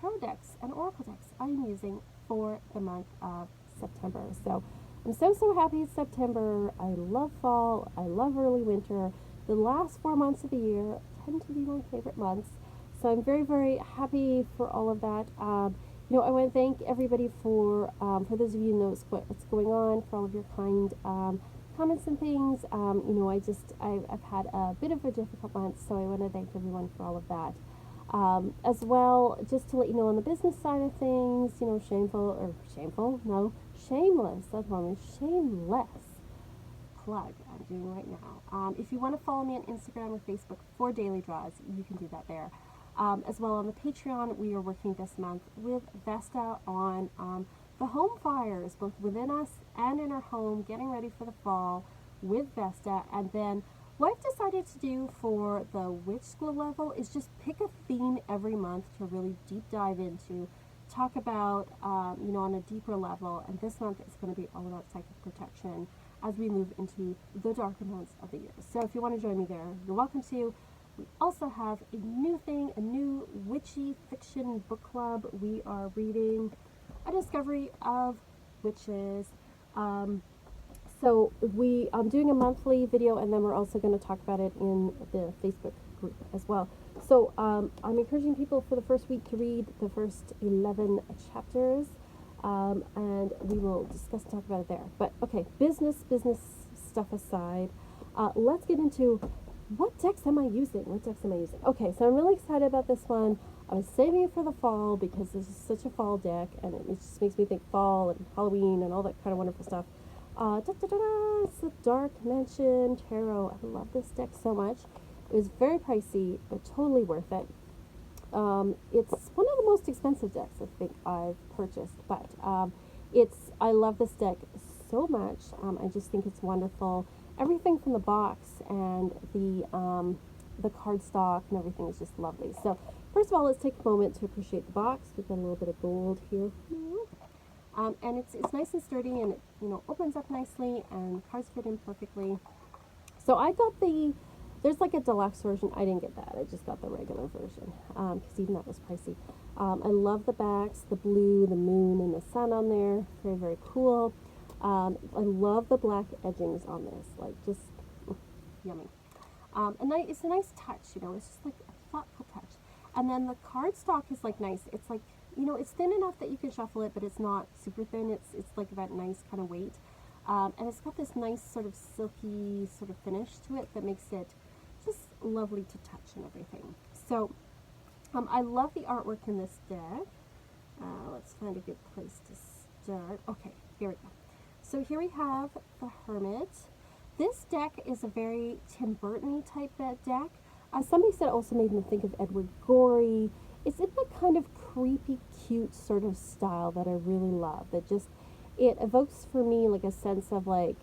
tarot decks and oracle decks I'm using for the month of September. So I'm so happy it's September. I love fall. I love early winter. The last 4 months of the year tend to be my favorite months. So I'm very happy for all of that. I want to thank everybody for those of you who know what's going on, for all of your kind comments and things. I've had a bit of a difficult month, so I want to thank everyone for all of that. As well, just to let you know on the business side of things, shameless, that's wrong, shameless plug I'm doing right now. If you want to follow me on Instagram or Facebook for daily draws, you can do that there. As well on the Patreon, we are working this month with Vesta on the home fires, both within us and in our home, getting ready for the fall with Vesta. And then what I've decided to do for the witch school level is just pick a theme every month to really deep dive into, talk about, on a deeper level. And this month is going to be all about psychic protection as we move into the darker months of the year. So if you want to join me there, you're welcome to. We also have a new witchy fiction book club. We are reading A Discovery of Witches. I'm doing a monthly video, and then we're also going to talk about it in the Facebook group as well. So I'm encouraging people for the first week to read the first 11 chapters, and we will discuss and talk about it there. But okay, business stuff aside, let's get into what decks am I using? Okay, so I'm really excited about this one. I was saving it for the fall because this is such a fall deck, and it just makes me think fall and Halloween and all that kind of wonderful stuff. It's the Dark Mansion Tarot. I love this deck so much. It was very pricey, but totally worth it. It's one of the most expensive decks I think I've purchased, but I love this deck so much. I just think it's wonderful. Everything from the box and the cardstock and everything is just lovely. So first of all, let's take a moment to appreciate the box. We've got a little bit of gold here. And it's nice and sturdy, and it opens up nicely, and cards fit in perfectly. So I got there's like a deluxe version. I didn't get that. I just got the regular version because even that was pricey. I love the backs, the blue, the moon, and the sun on there. Very cool. I love the black edgings on this, like just yummy. It's a nice touch, it's just like a thoughtful touch. And then the cardstock is like nice. It's like, it's thin enough that you can shuffle it, but it's not super thin. It's like that nice kind of weight. And it's got this nice sort of silky sort of finish to it that makes it just lovely to touch and everything. So I love the artwork in this deck. Let's find a good place to start. Okay, here we go. So here we have the Hermit. This deck is a very Tim Burton-y type deck. Somebody said it also made me think of Edward Gorey. It's in the kind of creepy, cute sort of style that I really love. That just, it evokes for me like a sense of like,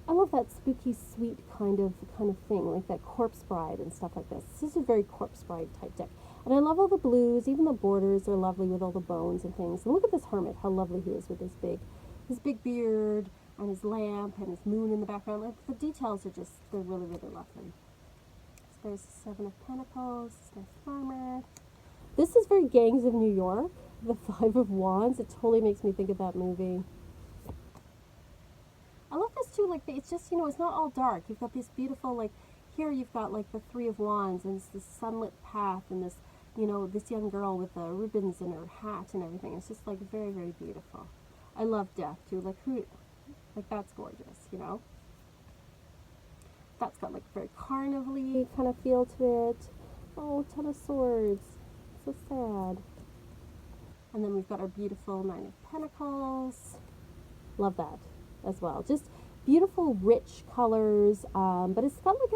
I love that spooky, sweet kind of thing, like that Corpse Bride and stuff like this. This is a very Corpse Bride type deck. And I love all the blues, even the borders are lovely with all the bones and things. And look at this Hermit, how lovely he is with his big beard and his lamp and his moon in the background. Like, the details are just, they're really lovely. So there's the Seven of Pentacles, nice farmer. This is very Gangs of New York, the Five of Wands. It totally makes me think of that movie. I love this too, like, it's just, it's not all dark. You've got these beautiful, like, here you've got, like, the Three of Wands, and it's this sunlit path, and this, this young girl with the ribbons in her hat and everything. It's just, like, very beautiful. I love death, too. Like, that's gorgeous, That's got, like, a very carnival-y kind of feel to it. Oh, Ten of Swords. So sad. And then we've got our beautiful Nine of Pentacles. Love that as well. Just beautiful, rich colors, but it's got like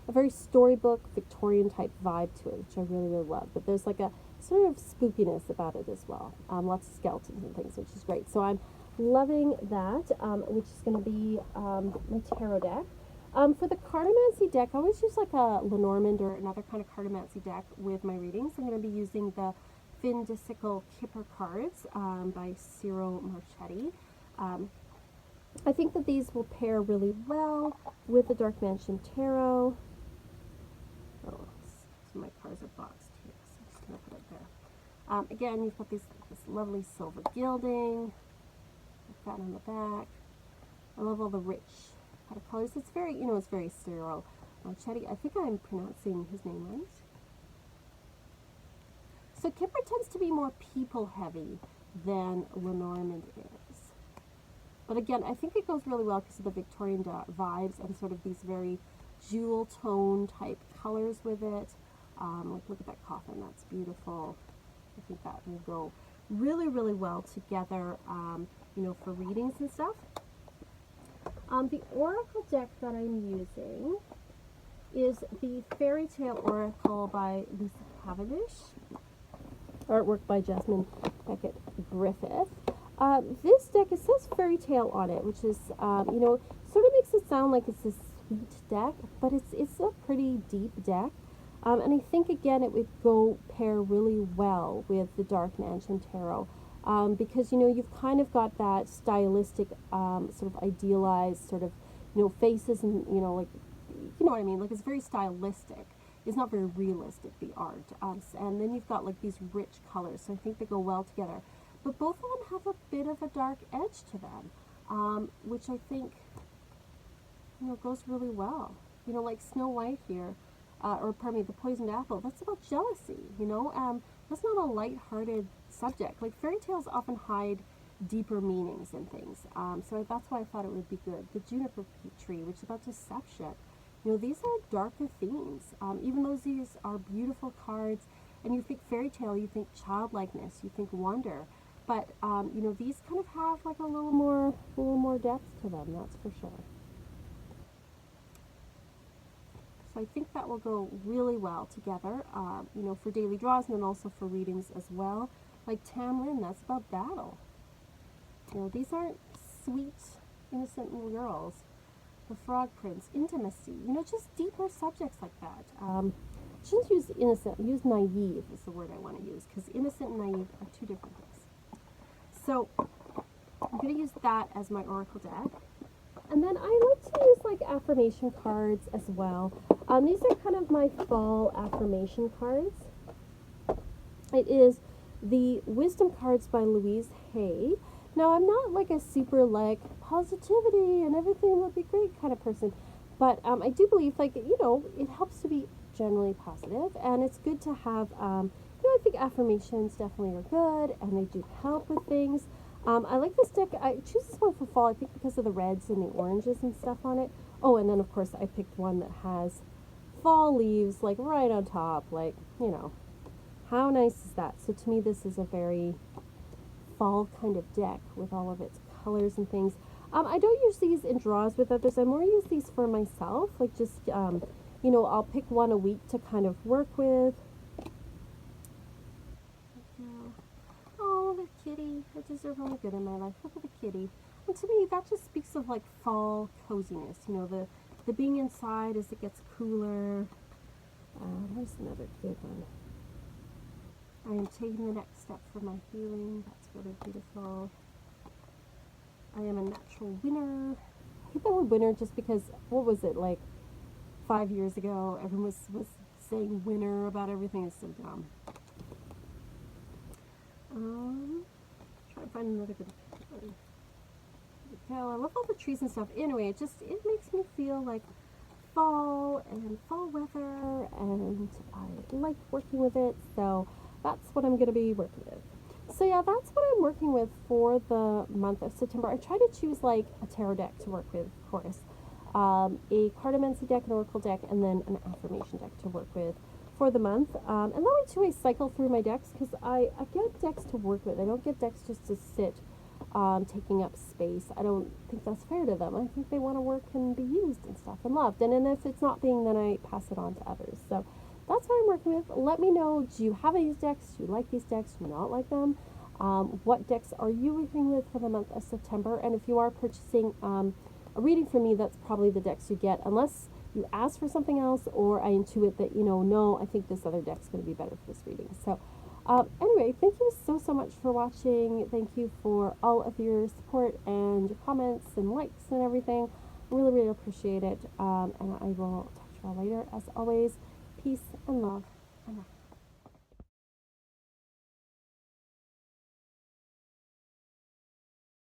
a very storybook, Victorian type vibe to it, which I really love. But there's like a sort of spookiness about it as well. Lots of skeletons and things, which is great. So I'm loving that, which is going to be my tarot deck. For the cartomancy deck, I always use like a Lenormand or another kind of cartomancy deck with my readings. I'm going to be using the Fin de Sickle Kipper cards by Ciro Marchetti. I think that these will pair really well with the Dark Mansion Tarot. Oh, so my cards are boxed here, so I'm just going to put it there. Again, you've got this lovely silver gilding, like that on the back. I love all the rich kind of colors. It's very, it's very sterile. Chetty, I think I'm pronouncing his name right. So Kipper tends to be more people heavy than Lenormand is. But again, I think it goes really well because of the Victorian vibes and sort of these very jewel tone type colors with it. Like look at that coffin, that's beautiful. I think that will go really, really well together, for readings and stuff. The oracle deck that I'm using is the Fairy Tale Oracle by Lisa Cavendish. Artwork by Jasmine Beckett Griffith. This deck, it says fairy tale on it, which is, sort of makes it sound like it's a sweet deck, but it's a pretty deep deck. And I think, again, it would pair really well with the Dark Mansion Tarot. Because, you've kind of got that stylistic, sort of idealized sort of, faces and, like, you know what I mean? Like, it's very stylistic. It's not very realistic, the art. And then you've got, like, these rich colors, so I think they go well together. But both of them have a bit of a dark edge to them, which I think, goes really well. Like Snow White here, or pardon me, the Poisoned Apple, that's about jealousy, that's not a light-hearted subject. Like, fairy tales often hide deeper meanings in things, so that's why I thought it would be good. The Juniper Tree, which is about deception. These are darker themes, even though these are beautiful cards, and you think fairy tale, you think childlikeness, you think wonder, but, these kind of have like a little more depth to them, that's for sure. So I think that will go really well together, for daily draws and then also for readings as well. Like Tamlin, that's about battle. These aren't sweet, innocent little girls. The Frog Prince, intimacy, just deeper subjects like that. Shouldn't use innocent, use naive is the word I want to use, because innocent and naive are two different things. So I'm going to use that as my oracle deck. And then I like to use like affirmation cards as well. These are kind of my fall affirmation cards. It is the Wisdom Cards by Louise Hay. Now, I'm not like a super like positivity and everything will be great kind of person, but I do believe like, it helps to be generally positive, and it's good to have, I think affirmations definitely are good and they do help with things. I like this deck. I choose this one for fall, I think because of the reds and the oranges and stuff on it. Oh, and then of course I picked one that has fall leaves like right on top, like, how nice is that? So to me this is a very fall kind of deck with all of its colors and things. I don't use these in draws with others. I more use these for myself, like just, I'll pick one a week to kind of work with. Oh, the kitty. I deserve only good in my life. Look at the kitty. And to me, that just speaks of like fall coziness, the being inside as it gets cooler. Here's another cute one. I am taking the next step for my healing. That's really beautiful. I am a natural winner. I hate that word winner just because, what was it, like 5 years ago, everyone was saying winner about everything. It's so dumb. Try to find another good one. I love all the trees and stuff. Anyway, it makes me feel like fall and fall weather, and I like working with it, so that's what I'm going to be working with. So yeah, that's what I'm working with for the month of September. I try to choose like a tarot deck to work with, of course, a cartomancy deck, an oracle deck, and then an affirmation deck to work with for the month. And that way too, I cycle through my decks because I get decks to work with. I don't get decks just to sit taking up space. I don't think that's fair to them. I think they want to work and be used and stuff and loved. And then if it's not being, then I pass it on to others. So that's what I'm working with. Let me know, do you have these decks? Do you like these decks? Do you not like them? What decks are you working with for the month of September? And if you are purchasing a reading from me, that's probably the decks you get, unless you ask for something else or I intuit that, no, I think this other deck's going to be better for this reading. So anyway, thank you so much for watching. Thank you for all of your support and your comments and likes and everything. I really, really appreciate it. And I will talk to you all later. As always, peace and love. And